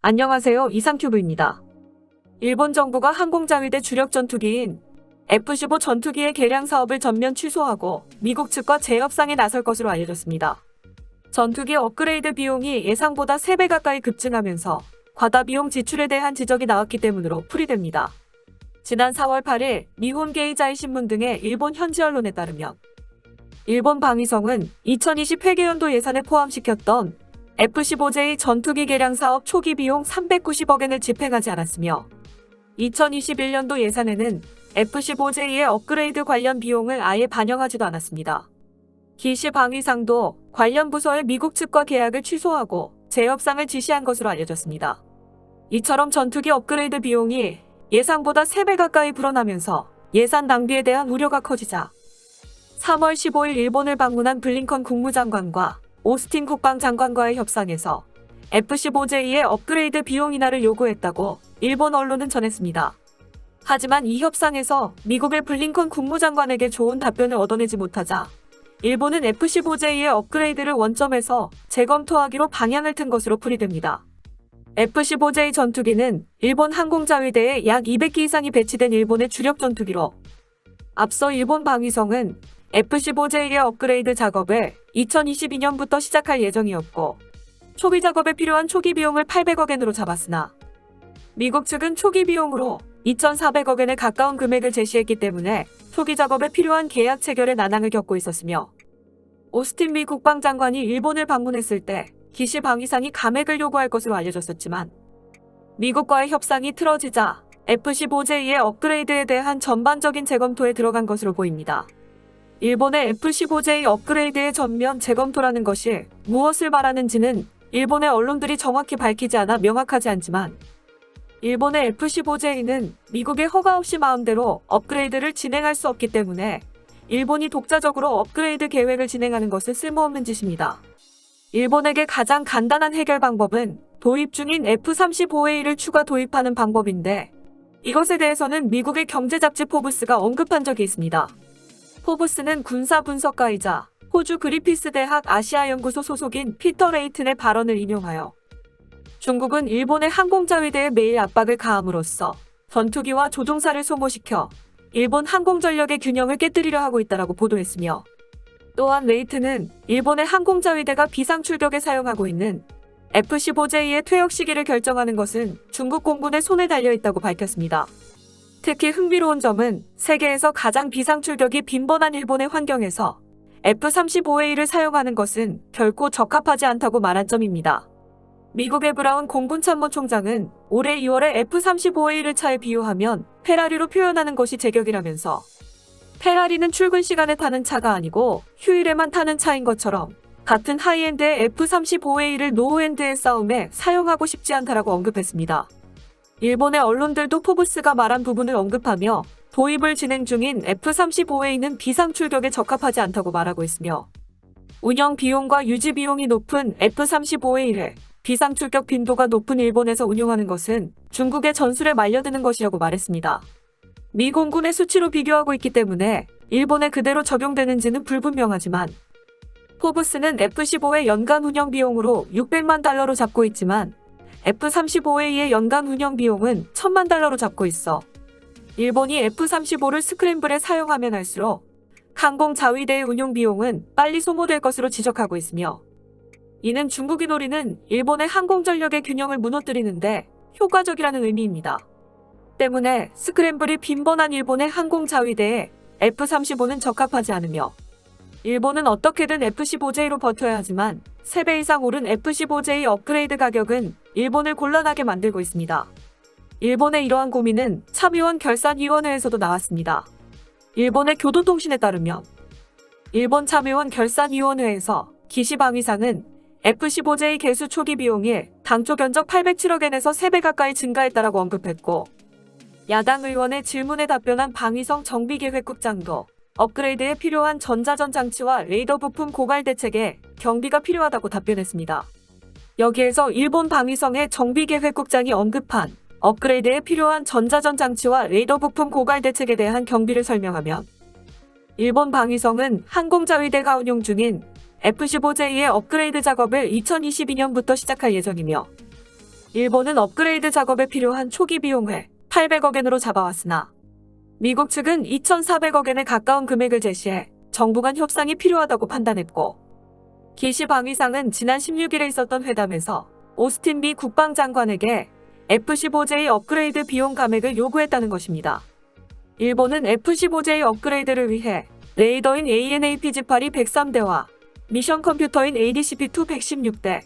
안녕하세요. 이상큐브입니다. 일본 정부가 항공자위대 주력 전투기인 F-15 전투기의 개량 사업을 전면 취소하고 미국 측과 재협상에 나설 것으로 알려졌습니다. 전투기 업그레이드 비용이 예상보다 3배 가까이 급증하면서 과다 비용 지출에 대한 지적이 나왔기 때문으로 풀이됩니다. 지난 4월 8일 니혼 게이자이 신문 등의 일본 현지 언론에 따르면 일본 방위성은 2020 회계연도 예산에 포함시켰던 F-15J 전투기 개량 사업 초기 비용 390억 엔을 집행하지 않았으며 2021년도 예산에는 F-15J의 업그레이드 관련 비용을 아예 반영하지도 않았습니다. 기시 방위상도 관련 부서의 미국 측과 계약을 취소하고 재협상을 지시한 것으로 알려졌습니다. 이처럼 전투기 업그레이드 비용이 예상보다 3배 가까이 불어나면서 예산 낭비에 대한 우려가 커지자 3월 15일 일본을 방문한 블링컨 국무장관과 오스틴 국방장관과의 협상에서 F-15J의 업그레이드 비용 인하를 요구했다고 일본 언론은 전했습니다. 하지만 이 협상에서 미국의 블링컨 국무장관에게 좋은 답변을 얻어내지 못하자 일본은 F-15J의 업그레이드를 원점에서 재검토하기로 방향을 튼 것으로 풀이됩니다. F-15J 전투기는 일본 항공자위대에 약 200기 이상이 배치된 일본의 주력 전투기로 앞서 일본 방위성은 F-15J의 업그레이드 작업을 2022년부터 시작할 예정이었고 초기 작업에 필요한 초기 비용을 800억 엔으로 잡았으나 미국 측은 초기 비용으로 2,400억 엔에 가까운 금액을 제시했기 때문에 초기 작업에 필요한 계약 체결에 난항을 겪고 있었으며 오스틴 미 국방장관이 일본을 방문했을 때 기시 방위상이 감액을 요구할 것으로 알려졌었지만 미국과의 협상이 틀어지자 F-15J의 업그레이드에 대한 전반적인 재검토에 들어간 것으로 보입니다. 일본의 F-15J 업그레이드의 전면 재검토라는 것이 무엇을 말하는지는 일본의 언론들이 정확히 밝히지 않아 명확하지 않지만 일본의 F-15J는 미국의 허가 없이 마음대로 업그레이드를 진행할 수 없기 때문에 일본이 독자적으로 업그레이드 계획을 진행하는 것은 쓸모없는 짓입니다. 일본에게 가장 간단한 해결 방법은 도입 중인 F-35A를 추가 도입하는 방법인데 이것에 대해서는 미국의 경제잡지 포브스가 언급한 적이 있습니다. 포브스는 군사 분석가이자 호주 그리피스 대학 아시아연구소 소속인 피터 레이튼의 발언을 인용하여 중국은 일본의 항공자위대에 매일 압박을 가함으로써 전투기와 조종사를 소모시켜 일본 항공전력의 균형을 깨뜨리려 하고 있다고 보도했으며 또한 레이튼은 일본의 항공자위대가 비상출격에 사용하고 있는 F-15J의 퇴역 시기를 결정하는 것은 중국 공군의 손에 달려있다고 밝혔습니다. 특히 흥미로운 점은 세계에서 가장 비상출격이 빈번한 일본의 환경에서 F-35A를 사용하는 것은 결코 적합하지 않다고 말한 점입니다. 미국의 브라운 공군참모총장은 올해 2월에 F-35A를 차에 비유하면 페라리로 표현하는 것이 제격이라면서 페라리는 출근 시간에 타는 차가 아니고 휴일에만 타는 차인 것처럼 같은 하이엔드의 F-35A를 로우엔드의 싸움에 사용하고 싶지 않다라고 언급했습니다. 일본의 언론들도 포브스가 말한 부분을 언급하며 도입을 진행 중인 F-35A는 비상출격에 적합하지 않다고 말하고 있으며 운영 비용과 유지 비용이 높은 F-35A를 비상출격 빈도가 높은 일본에서 운용하는 것은 중국의 전술에 말려드는 것이라고 말했습니다. 미 공군의 수치로 비교하고 있기 때문에 일본에 그대로 적용되는지는 불분명하지만 포브스는 F-15의 연간 운영 비용으로 600만 달러로 잡고 있지만 F-35A의 연간 운영 비용은 1000만 달러로 잡고 있어 일본이 F-35를 스크램블에 사용하면 할수록 항공자위대의 운용 비용은 빨리 소모될 것으로 지적하고 있으며 이는 중국이 노리는 일본의 항공전력의 균형을 무너뜨리는데 효과적이라는 의미입니다. 때문에 스크램블이 빈번한 일본의 항공자위대에 F-35는 적합하지 않으며 일본은 어떻게든 F-15J로 버텨야 하지만 3배 이상 오른 F-15J 업그레이드 가격은 일본을 곤란하게 만들고 있습니다. 일본의 이러한 고민은 참의원 결산위원회에서도 나왔습니다. 일본의 교도통신에 따르면 일본 참의원 결산위원회에서 기시 방위상은 F-15J 개수 초기 비용이 당초 견적 807억 엔에서 3배 가까이 증가했다라고 언급했고 야당 의원의 질문에 답변한 방위성 정비계획국장도 업그레이드에 필요한 전자전 장치와 레이더 부품 고갈 대책에 경비가 필요하다고 답변했습니다. 여기에서 일본 방위성의 정비계획국장이 언급한 업그레이드에 필요한 전자전 장치와 레이더 부품 고갈 대책에 대한 경비를 설명하면 일본 방위성은 항공자위대가 운용 중인 F-15J의 업그레이드 작업을 2022년부터 시작할 예정이며 일본은 업그레이드 작업에 필요한 초기 비용을 800억엔으로 잡아왔으나 미국 측은 2,400억엔에 가까운 금액을 제시해 정부 간 협상이 필요하다고 판단했고, 기시 방위상은 지난 16일에 있었던 회담에서 오스틴 미 국방장관에게 F-15J 업그레이드 비용 감액을 요구했다는 것입니다. 일본은 F-15J 업그레이드를 위해 레이더인 AN/APG-8이 103대와 미션 컴퓨터인 ADCP-2 116대,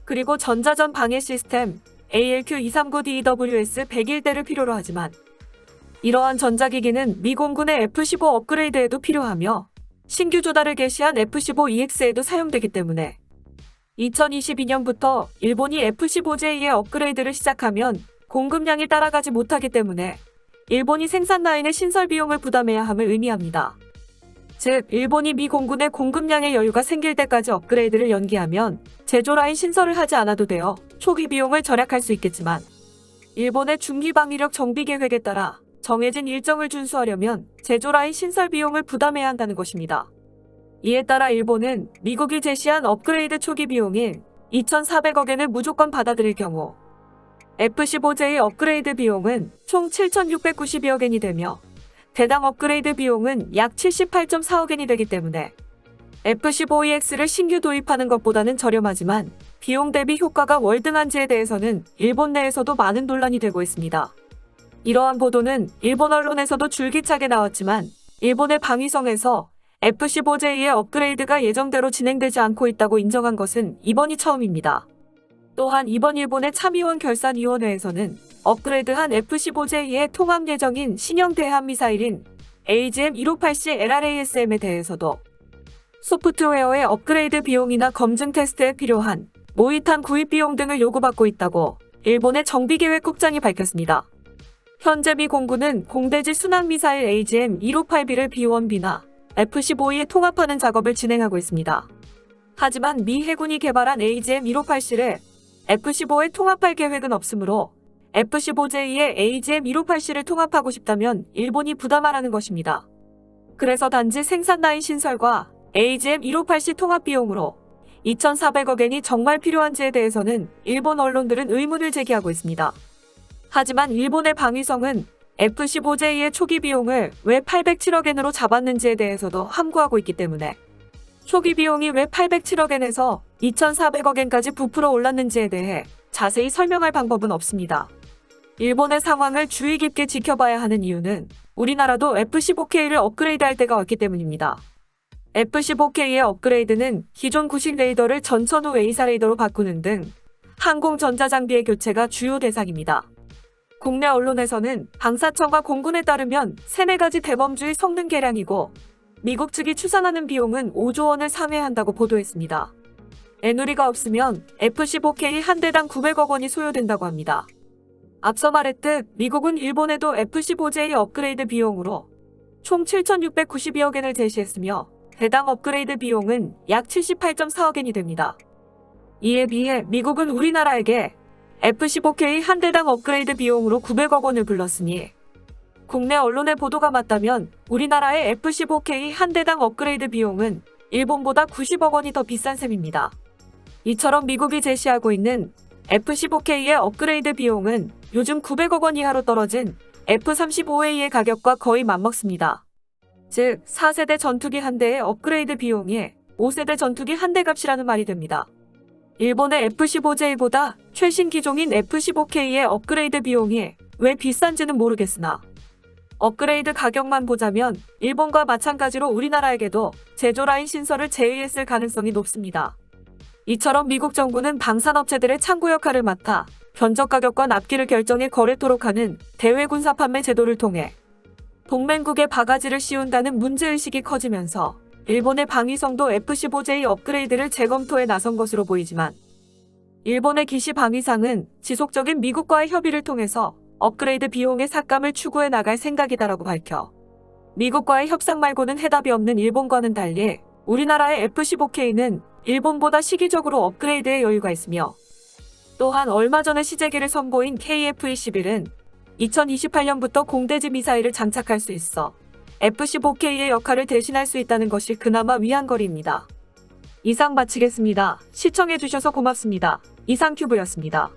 그리고 전자전 방해 시스템 ALQ-239DEWS 101대를 필요로 하지만 이러한 전자기기는 미 공군의 F-15 업그레이드에도 필요하며 신규 조달을 개시한 F-15EX에도 사용되기 때문에 2022년부터 일본이 F-15J의 업그레이드를 시작하면 공급량이 따라가지 못하기 때문에 일본이 생산 라인의 신설 비용을 부담해야 함을 의미합니다. 즉, 일본이 미 공군의 공급량의 여유가 생길 때까지 업그레이드를 연기하면 제조 라인 신설을 하지 않아도 되어 초기 비용을 절약할 수 있겠지만, 일본의 중기 방위력 정비 계획에 따라 정해진 일정을 준수하려면 제조 라인 신설 비용을 부담해야 한다는 것입니다. 이에 따라 일본은 미국이 제시한 업그레이드 초기 비용인 2,400억엔을 무조건 받아들일 경우 F-15J 업그레이드 비용은 총 7,692억엔이 되며 대당 업그레이드 비용은 약 78.4억엔이 되기 때문에 F-15EX를 신규 도입하는 것보다는 저렴하지만 비용 대비 효과가 월등한지에 대해서는 일본 내에서도 많은 논란이 되고 있습니다. 이러한 보도는 일본 언론에서도 줄기차게 나왔지만 일본의 방위성에서 F-15J의 업그레이드가 예정대로 진행되지 않고 있다고 인정한 것은 이번이 처음입니다. 또한 이번 일본의 참의원 결산위원회에서는 업그레이드한 F-15J의 통합 예정인 신형 대함미사일인 AGM-158C LRASM에 대해서도 소프트웨어의 업그레이드 비용이나 검증 테스트에 필요한 모의탄 구입 비용 등을 요구받고 있다고 일본의 정비계획국장이 밝혔습니다. 현재 미 공군은 공대지 순항미사일 AGM-158B를 B-1B나 F-15E에 통합하는 작업을 진행하고 있습니다. 하지만 미 해군이 개발한 AGM-158C를 F-15에 통합할 계획은 없으므로 F-15J의 AGM-158C를 통합하고 싶다면 일본이 부담하라는 것입니다. 그래서 단지 생산 라인 신설과 AGM-158C 통합 비용으로 2,400억엔이 정말 필요한지에 대해서는 일본 언론들은 의문을 제기하고 있습니다. 하지만 일본의 방위성은 F-15J의 초기 비용을 왜 807억엔으로 잡았는지에 대해서도 함구하고 있기 때문에 초기 비용이 왜 807억엔에서 2,400억엔까지 부풀어 올랐는지에 대해 자세히 설명할 방법은 없습니다. 일본의 상황을 주의 깊게 지켜봐야 하는 이유는 우리나라도 F-15K를 업그레이드할 때가 왔기 때문입니다. F-15K의 업그레이드는 기존 구식 레이더를 전천후 A사 레이더로 바꾸는 등 항공 전자장비의 교체가 주요 대상입니다. 국내 언론에서는 방사청과 공군에 따르면 3-4가지 대범주의 성능 개량이고 미국 측이 추산하는 비용은 5조 원을 상회한다고 보도했습니다. 애누리가 없으면 F-15K 한 대당 900억 원이 소요된다고 합니다. 앞서 말했듯 미국은 일본에도 F-15J 업그레이드 비용으로 총 7,692억엔을 제시했으며 대당 업그레이드 비용은 약 78.4억엔이 됩니다. 이에 비해 미국은 우리나라에게 F-15K 한 대당 업그레이드 비용으로 900억 원을 불렀으니 국내 언론의 보도가 맞다면 우리나라의 F-15K 한 대당 업그레이드 비용은 일본보다 90억 원이 더 비싼 셈입니다. 이처럼 미국이 제시하고 있는 F-15K의 업그레이드 비용은 요즘 900억 원 이하로 떨어진 F-35A의 가격과 거의 맞먹습니다. 즉 4세대 전투기 한 대의 업그레이드 비용이 5세대 전투기 한 대 값이라는 말이 됩니다. 일본의 F-15J보다 최신 기종인 F-15K의 업그레이드 비용이 왜 비싼지는 모르겠으나 업그레이드 가격만 보자면 일본과 마찬가지로 우리나라에게도 제조 라인 신설을 제의했을 가능성이 높습니다. 이처럼 미국 정부는 방산업체들의 창구 역할을 맡아 견적 가격과 납기를 결정해 거래토록 하는 대외 군사 판매 제도를 통해 동맹국에 바가지를 씌운다는 문제의식이 커지면서 일본의 방위성도 F-15J 업그레이드를 재검토에 나선 것으로 보이지만 일본의 기시 방위상은 지속적인 미국과의 협의를 통해서 업그레이드 비용의 삭감을 추구해 나갈 생각이다라고 밝혀 미국과의 협상 말고는 해답이 없는 일본과는 달리 우리나라의 F-15K는 일본보다 시기적으로 업그레이드에 여유가 있으며 또한 얼마 전에 시제기를 선보인 KF-21은 2028년부터 공대지 미사일을 장착할 수 있어 F-15K의 역할을 대신할 수 있다는 것이 그나마 위안거리입니다. 이상 마치겠습니다. 시청해주셔서 고맙습니다. 이상큐브였습니다.